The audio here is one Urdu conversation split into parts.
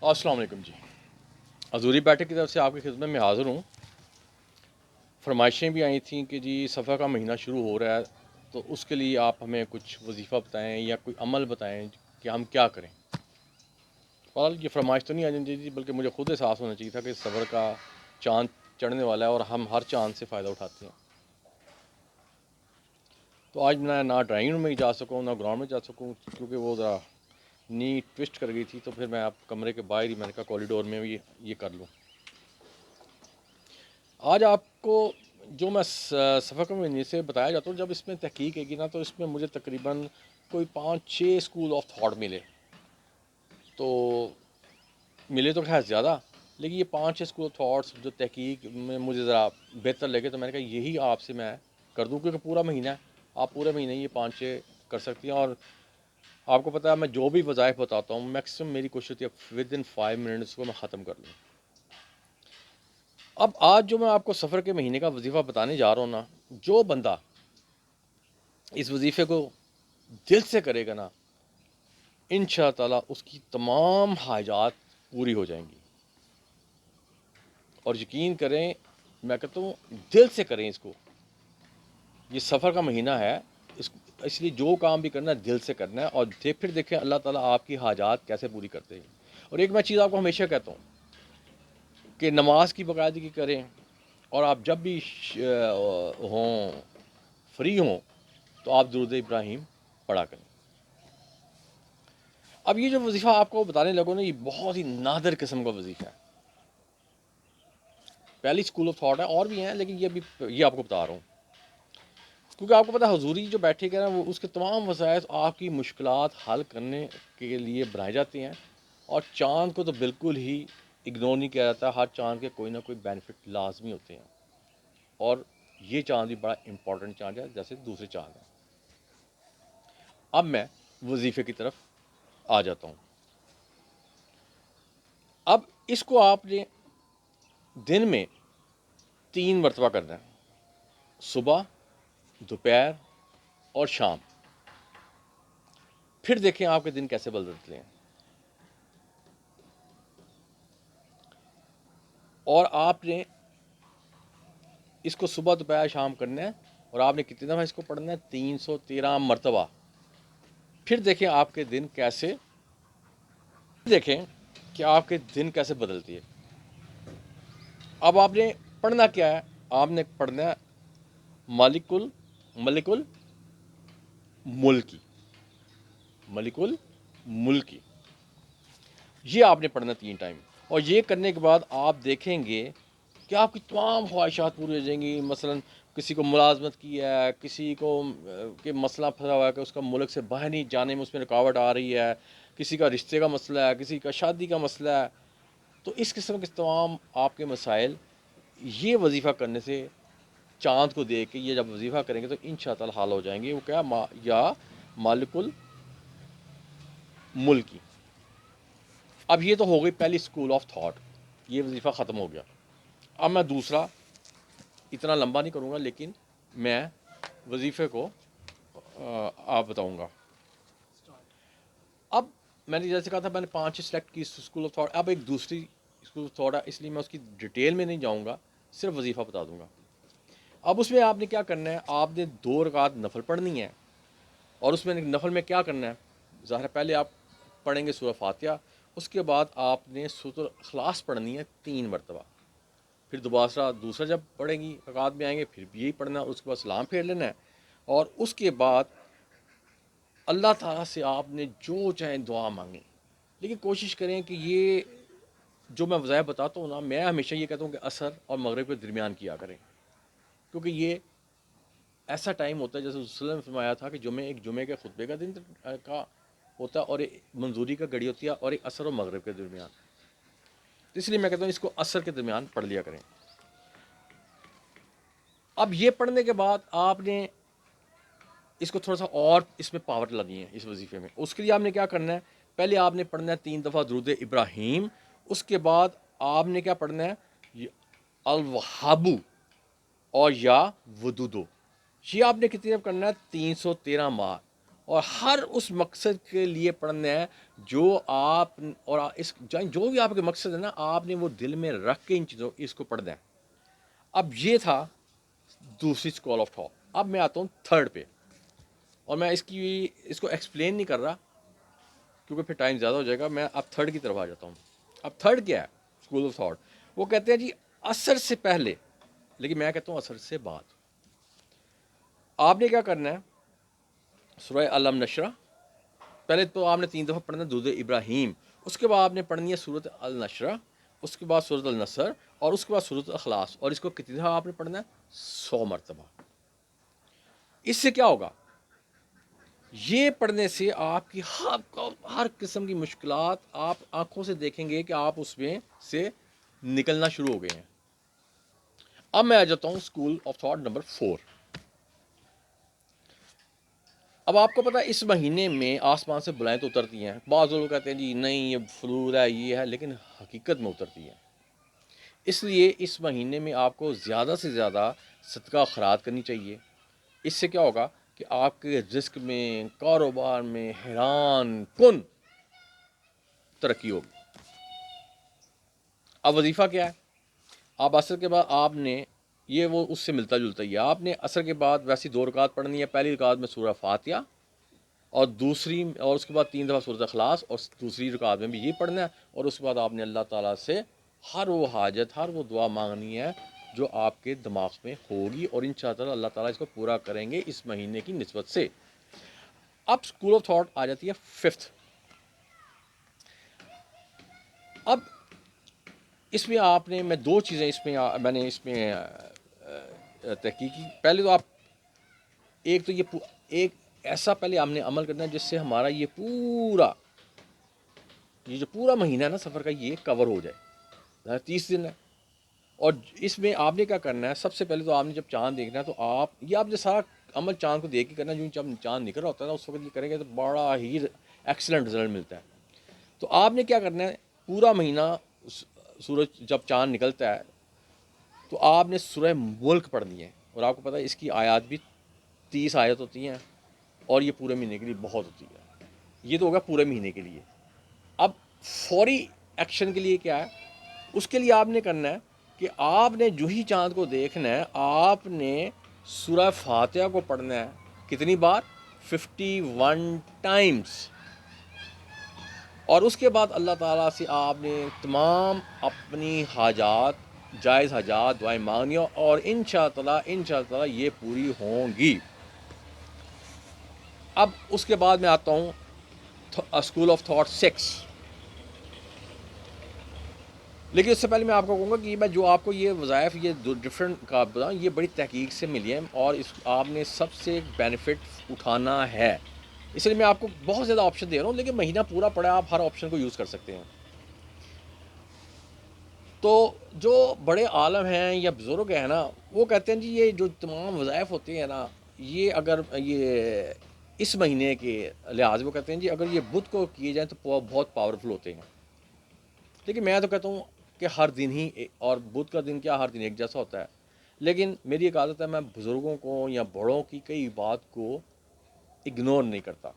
السلام علیکم جی، حضوری بیٹھک کی طرف سے آپ کی خدمت میں حاضر ہوں۔ فرمائشیں بھی آئی تھیں کہ جی صفحہ کا مہینہ شروع ہو رہا ہے، تو اس کے لیے آپ ہمیں کچھ وظیفہ بتائیں یا کوئی عمل بتائیں کہ ہم کیا کریں۔ اور یہ فرمائش تو نہیں آنی چاہیے بلکہ مجھے خود احساس ہونا چاہیے تھا کہ صبر کا چاند چڑھنے والا ہے اور ہم ہر چاند سے فائدہ اٹھاتے ہیں۔ تو آج میں نہ ڈرائنگ روم میں جا سکوں نہ گراؤنڈ میں جا سکوں، کیونکہ وہ ذرا نی ٹوسٹ کر گئی تھی، تو پھر میں آپ کمرے کے باہر ہی میں نے کہا کوریڈور میں بھی یہ کر لوں۔ آج آپ کو جو میں صفحہ کے مہینے سے بتایا جاتا ہوں، جب اس میں تحقیق ہے گی نا، تو اس میں مجھے تقریباً کوئی 5-6 اسکول آف تھاٹ ملے۔ تو ملے تو خیر زیادہ، لیکن یہ 5-6 اسکول آف تھاٹس جو تحقیق میں مجھے ذرا بہتر لگے، تو میں نے کہا یہی آپ سے میں کر دوں، کیونکہ پورا مہینہ ہے، آپ پورے مہینے یہ 5-6 کر سکتی ہیں۔ اور آپ کو پتہ ہے میں جو بھی وظائف بتاتا ہوں میکسیمم میری کوشش ہوتی ہے ود ان 5 منٹس کو میں ختم کر لوں۔ اب آج جو میں آپ کو سفر کے مہینے کا وظیفہ بتانے جا رہا ہوں نا، جو بندہ اس وظیفے کو دل سے کرے گا نا، انشاءاللہ اس کی تمام حاجات پوری ہو جائیں گی۔ اور یقین کریں، میں کہتا ہوں دل سے کریں اس کو۔ یہ سفر کا مہینہ ہے، اس لیے جو کام بھی کرنا ہے دل سے کرنا ہے، اور پھر دیکھیں اللہ تعالیٰ آپ کی حاجات کیسے پوری کرتے ہیں۔ اور ایک میں چیز آپ کو ہمیشہ کہتا ہوں کہ نماز کی باقاعدگی کریں، اور آپ جب بھی ہوں فری ہوں تو آپ درود ابراہیم پڑھا کریں۔ اب یہ جو وظیفہ آپ کو بتانے لگوں نا، یہ بہت ہی نادر قسم کا وظیفہ ہے۔ پہلی اسکول آف تھاٹ ہے، اور بھی ہیں لیکن یہ آپ کو بتا رہا ہوں، کیونکہ آپ کو پتہ ہے حضوری جو بیٹھے گا نا، وہ اس کے تمام وسائل آپ کی مشکلات حل کرنے کے لیے بنائے جاتے ہیں۔ اور چاند کو تو بالکل ہی اگنور نہیں کیا جاتا، ہر چاند کے کوئی نہ کوئی بینیفٹ لازمی ہوتے ہیں، اور یہ چاند بھی بڑا امپورٹنٹ چاند ہے جیسے دوسرے چاند ہیں۔ اب میں وظیفے کی طرف آ جاتا ہوں۔ اب اس کو آپ نے دن میں 3 مرتبہ کرنا ہے، صبح، دوپہر اور شام۔ پھر دیکھیں آپ کے دن کیسے بدلتے ہیں۔ اور آپ نے اس کو صبح دوپہر شام کرنا ہے، اور آپ نے کتنی دفعہ اس کو پڑھنا ہے؟ 313 مرتبہ۔ پھر دیکھیں آپ کے دن کیسے بدلتی ہے۔ اب آپ نے پڑھنا کیا ہے؟ آپ نے پڑھنا ہے ملک الملکی، یہ آپ نے پڑھنا 3 ٹائم۔ اور یہ کرنے کے بعد آپ دیکھیں گے کہ آپ کی تمام خواہشات پوری ہو جائیں گی۔ مثلا کسی کو ملازمت کی ہے، کسی کو کہ مسئلہ پھنسا ہوا ہے کہ اس کا ملک سے باہر نہیں جانے میں اس میں رکاوٹ آ رہی ہے، کسی کا رشتے کا مسئلہ ہے، کسی کا شادی کا مسئلہ ہے، تو اس قسم کے تمام آپ کے مسائل یہ وظیفہ کرنے سے، چاند کو دیکھ کے یہ جب وظیفہ کریں گے تو انشاءاللہ حل ہو جائیں گے۔ وہ کیا یا مالک الملکی۔ اب یہ تو ہو گئی پہلی اسکول آف تھاٹ، یہ وظیفہ ختم ہو گیا۔ اب میں دوسرا اتنا لمبا نہیں کروں گا، لیکن میں وظیفے کو آپ بتاؤں گا۔ اب میں نے جیسے کہا تھا، میں نے 5 سلیکٹ کی اسکول آف تھاٹ، اب ایک دوسری اسکول آف تھاٹ ہے، اس لیے میں اس کی ڈیٹیل میں نہیں جاؤں گا، صرف وظیفہ بتا دوں گا۔ اب اس میں آپ نے کیا کرنا ہے؟ آپ نے 2 رکعت نفل پڑھنی ہے، اور اس میں نفل میں کیا کرنا ہے؟ ظاہر پہلے آپ پڑھیں گے سورہ فاتحہ، اس کے بعد آپ نے سورۃ اخلاص پڑھنی ہے 3 مرتبہ۔ پھر دوسرا جب پڑھیں گی رکعت میں آئیں گے، پھر بھی یہی پڑھنا ہے، اس کے بعد سلام پھیر لینا ہے، اور اس کے بعد اللہ تعالیٰ سے آپ نے جو چاہیں دعا مانگیں۔ لیکن کوشش کریں کہ یہ جو میں وظائف بتاتا ہوں نا، میں ہمیشہ یہ کہتا ہوں کہ عصر اور مغرب کے درمیان کیا کریں، کیونکہ یہ ایسا ٹائم ہوتا ہے جیسے رسول اللہ نے فرمایا تھا کہ جمعے کے خطبے کا دن کا ہوتا ہے، اور ایک منظوری کا گھڑی ہوتی ہے، اور ایک عصر و مغرب کے درمیان۔ تو اس لیے میں کہتا ہوں اس کو عصر کے درمیان پڑھ لیا کریں۔ اب یہ پڑھنے کے بعد آپ نے اس کو تھوڑا سا اور اس میں پاور لانی ہے اس وظیفے میں۔ اس کے لیے آپ نے کیا کرنا ہے؟ پہلے آپ نے پڑھنا ہے 3 دفعہ درود ابراہیم، اس کے بعد آپ نے کیا پڑھنا ہے؟ الوہابو اور یا ودودو۔ یہ آپ نے کتنی دفعہ کرنا ہے؟ 313 بار۔ اور ہر اس مقصد کے لیے پڑھنا ہے جو آپ اور اس جو بھی آپ کے مقصد ہے نا آپ نے وہ دل میں رکھ کے ان چیزوں اس کو پڑھنا ہے. اب یہ تھا دوسری اسکول آف تھاٹ. اب میں آتا ہوں تھرڈ پہ, اور میں اس کو ایکسپلین نہیں کر رہا کیونکہ پھر ٹائم زیادہ ہو جائے گا. میں اب تھرڈ کی طرف آ جاتا ہوں. اب تھرڈ کیا ہے اسکول آف تھاٹ؟ وہ کہتے ہیں جی عصر سے پہلے, لیکن میں کہتا ہوں عصر سے بعد. آپ نے کیا کرنا ہے, سورہ علم نشرہ پہلے تو آپ نے 3 دفعہ پڑھنا ہے, درود ابراہیم, اس کے بعد آپ نے پڑھنی ہے سورۃ النشرہ, اس کے بعد سورۃ النصر, اور اس کے بعد سورۃ الاخلاص, اور اس کو کتنی دفعہ آپ نے پڑھنا ہے؟ 100 مرتبہ. اس سے کیا ہوگا؟ یہ پڑھنے سے آپ کی ہر قسم کی مشکلات آپ آنکھوں سے دیکھیں گے کہ آپ اس میں سے نکلنا شروع ہو گئے ہیں. اب میں آ جاتا ہوں اسکول آف تھاٹ نمبر 4. اب آپ کو پتا اس مہینے میں آسمان سے بلائیں تو اترتی ہیں. بعض لوگ کہتے ہیں جی نہیں یہ فلور ہے یہ ہے, لیکن حقیقت میں اترتی ہیں. اس لیے اس مہینے میں آپ کو زیادہ سے زیادہ صدقہ خیرات کرنی چاہیے. اس سے کیا ہوگا کہ آپ کے رزق میں, کاروبار میں حیران کن ترقی ہوگی. اب وظیفہ کیا ہے؟ آپ عصر کے بعد آپ نے یہ وہ اس سے ملتا جلتا ہی ہے. آپ نے عصر کے بعد ویسی 2 رکعت پڑھنی ہے. پہلی رکعت میں سورہ فاتحہ, اور دوسری اور اس کے بعد 3 دفعہ سورۃ اخلاص, اور دوسری رکعت میں بھی یہ پڑھنا ہے. اور اس کے بعد آپ نے اللہ تعالیٰ سے ہر وہ حاجت, ہر وہ دعا مانگنی ہے جو آپ کے دماغ میں ہوگی, اور انشاءاللہ اللہ تعالیٰ اس کو پورا کریں گے اس مہینے کی نسبت سے. اب اسکول آف تھاٹ آ جاتی ہے 5th. اب اس میں آپ نے میں 2 چیزیں میں نے اس میں تحقیق کی. پہلے تو آپ ایک تو ایک ایسا پہلے ہم نے عمل کرنا ہے جس سے ہمارا یہ جو پورا مہینہ ہے نا سفر کا یہ کور ہو جائے. 30 دن ہے, اور اس میں آپ نے کیا کرنا ہے, سب سے پہلے تو آپ نے جب چاند دیکھنا ہے تو آپ نے سارا عمل چاند کو دیکھ کے کرنا ہے. جو جب چاند نکل رہا ہوتا ہے نا اس وقت یہ کریں گے تو بڑا ہی ایکسلنٹ رزلٹ ملتا ہے. تو آپ نے کیا کرنا ہے, پورا مہینہ سورج جب چاند نکلتا ہے تو آپ نے سورہ ملک پڑھنی ہے. اور آپ کو پتہ ہے اس کی آیات بھی 30 آیت ہوتی ہیں, اور یہ پورے مہینے کے لیے بہت ہوتی ہے. یہ تو ہوگا پورے مہینے کے لیے. اب فوری ایکشن کے لیے کیا ہے, اس کے لیے آپ نے کرنا ہے کہ آپ نے جو ہی چاند کو دیکھنا ہے آپ نے سورہ فاتحہ کو پڑھنا ہے. کتنی بار؟ 51 ٹائمز. اور اس کے بعد اللہ تعالیٰ سے آپ نے تمام اپنی حاجات, جائز حاجات, دعائیں مانگنی, اور انشاءاللہ یہ پوری ہوں گی. اب اس کے بعد میں آتا ہوں اسکول آف تھاٹ 6. لیکن اس سے پہلے میں آپ کو کہوں گا کہ میں جو آپ کو یہ وظائف یہ ڈفرینٹ کا بتاؤں یہ بڑی تحقیق سے ملی ہے, اور آپ نے سب سے بینیفٹ اٹھانا ہے. اس لیے میں آپ کو بہت زیادہ آپشن دے رہا ہوں, لیکن مہینہ پورا پڑا ہے, آپ ہر آپشن کو یوز کر سکتے ہیں. تو جو بڑے عالم ہیں یا بزرگ ہیں نا وہ کہتے ہیں جی یہ جو تمام وظائف ہوتے ہیں نا یہ اگر یہ اس مہینے کے لحاظ وہ کہتے ہیں جی اگر یہ بدھ کو کیے جائیں تو بہت پاورفل ہوتے ہیں. لیکن میں تو کہتا ہوں کہ ہر دن ہی, اور بدھ کا دن کیا ہر دن ایک جیسا ہوتا ہے. لیکن میری ایک عادت ہے میں بزرگوں کو یا بڑوں کی کئی بات کو اگنور نہیں کرتا.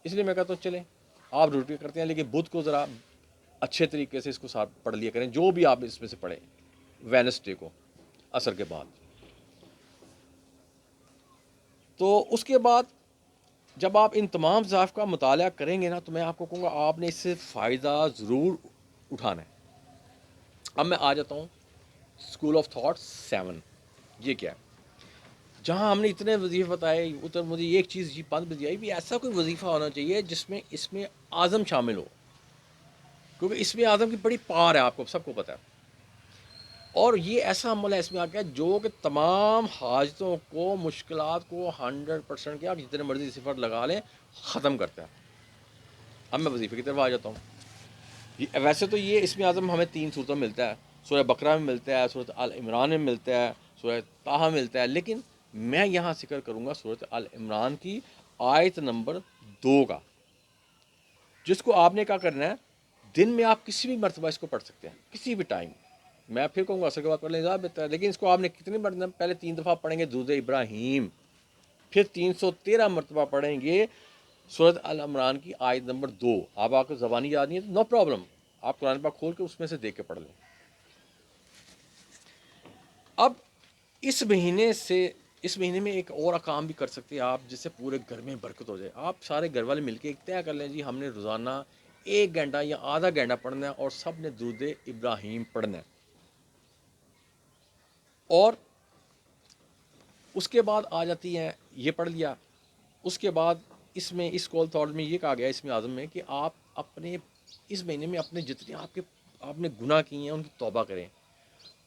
اس لیے میں کہتا ہوں چلیں آپ ڈیوٹی کرتے ہیں لیکن بدھ کو ذرا اچھے طریقے سے اس کو ساتھ پڑھ لیا کریں, جو بھی آپ اس میں سے پڑھیں وینسڈے کو عصر کے بعد. تو اس کے بعد جب آپ ان تمام وظائف کا مطالعہ کریں گے نا تو میں آپ کو کہوں گا آپ نے اس سے فائدہ ضرور اٹھانا ہے. اب میں آ جاتا ہوں اسکول آف تھاٹ 7. یہ کیا ہے؟ جہاں ہم نے اتنے وظیفے بتائے ادھر مجھے ایک چیز یہ بند بھی آئی بھی ایسا کوئی وظیفہ ہونا چاہیے جس میں اس میں اعظم شامل ہو, کیونکہ اس میں اعظم کی بڑی پار ہے, آپ کو سب کو پتہ ہے. اور یہ ایسا عمل ہے اس میں آ گیا جو کہ تمام حاجتوں کو مشکلات کو 100% کیا آپ جتنے مرضی صفر لگا لیں ختم کرتا ہے. اب میں وظیفے کی طرف آ جاتا ہوں. ویسے تو یہ اس میں اعظم ہمیں 3 صورتوں میں ملتا ہے, سورہ بقرہ میں ملتا ہے, سورۃ آل عمران میں ملتا ہے, سورہ طٰہٰ ملتا ہے. لیکن میں یہاں ذکر کروں گا سورۃ آل عمران کی آیت نمبر 2 کا, جس کو آپ نے کیا کرنا ہے دن میں آپ کسی بھی مرتبہ اس کو پڑھ سکتے ہیں کسی بھی ٹائم. میں پھر کہوں گا عصر کے بعد پڑھ لیں زیادہ بہتر ہے, لیکن اس کو آپ نے کتنی مرتبہ پہلے 3 دفعہ پڑھیں گے درود ابراہیم, پھر 313 مرتبہ پڑھیں گے سورۃ ال عمران کی آیت نمبر 2. آپ کو زبانی یاد نہیں ہے تو نو پرابلم، آپ قرآن پاک کھول کے اس میں سے دیکھ کے پڑھ لیں. اب اس مہینے میں ایک اور کام بھی کر سکتے ہیں آپ، جس سے پورے گھر میں برکت ہو جائے. آپ سارے گھر والے مل کے ایک طے کر لیں جی ہم نے روزانہ 1 گھنٹہ یا آدھا گھنٹہ پڑھنا ہے اور سب نے درود ابراہیم پڑھنا ہے. اور اس کے بعد آ جاتی ہیں، یہ پڑھ لیا. اس کے بعد اس کال تھاٹ میں یہ کہا گیا اسم اعظم میں کہ آپ اپنے اس مہینے میں اپنے جتنے آپ نے گناہ کیے ہیں ان کی توبہ کریں.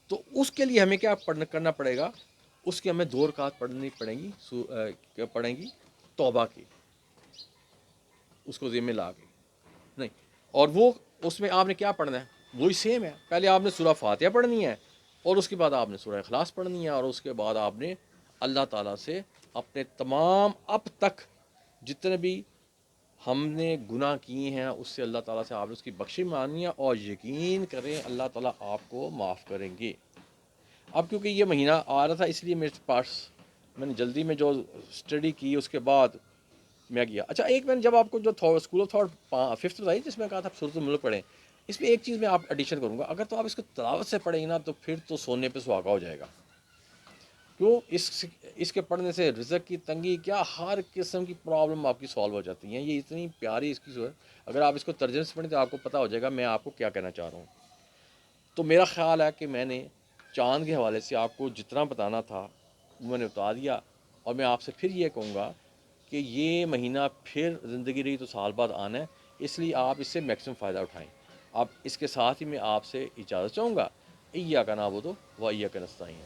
تو اس کے لیے ہمیں کیا کرنا پڑے گا؟ اس کی ہمیں 2 رکعت پڑھنی پڑیں گی توبہ کی، اس کو ذمہ لا کے نہیں. اور وہ اس میں آپ نے کیا پڑھنا ہے؟ وہی سیم ہے. پہلے آپ نے سورہ فاتحہ پڑھنی ہے، اور اس کے بعد آپ نے سورہ اخلاص پڑھنی ہے، اور اس کے بعد آپ نے اللہ تعالیٰ سے اپنے تمام اب تک جتنے بھی ہم نے گناہ کیے ہیں اس سے اللہ تعالیٰ سے آپ نے اس کی بخشش مانگنی ہے، اور یقین کریں اللہ تعالیٰ آپ کو معاف کریں گے. اب کیونکہ یہ مہینہ آ رہا تھا اس لیے میرے پاس میں نے جلدی میں جو اسٹڈی کی اس کے بعد میں گیا. اچھا ایک میں نے جب آپ کو جو اسکول آف تھاٹ 5th بتائی جس میں کہا تھا سورۃ الملک پڑھیں، اس میں ایک چیز میں آپ ایڈیشن کروں گا. اگر تو آپ اس کو تلاوت سے پڑھیں گے نا تو پھر تو سونے پہ سہاگا ہو جائے گا. کیوں؟ اس کے پڑھنے سے رزق کی تنگی کیا ہر قسم کی پرابلم آپ کی سالو ہو جاتی ہیں. یہ اتنی پیاری اس کی صورت، اگر آپ اس کو ترجمے سے پڑھیں تو آپ کو پتہ ہو جائے گا میں آپ کو کیا کہنا چاہ رہا ہوں. تو میرا خیال ہے کہ میں نے چاند کے حوالے سے آپ کو جتنا بتانا تھا وہ میں نے بتا دیا. اور میں آپ سے پھر یہ کہوں گا کہ یہ مہینہ پھر زندگی رہی تو سال بعد آنا ہے، اس لیے آپ اس سے میکسیمم فائدہ اٹھائیں. اب اس کے ساتھ ہی میں آپ سے اجازت چاہوں گا. ایاک نعبد و ایاک نستعین.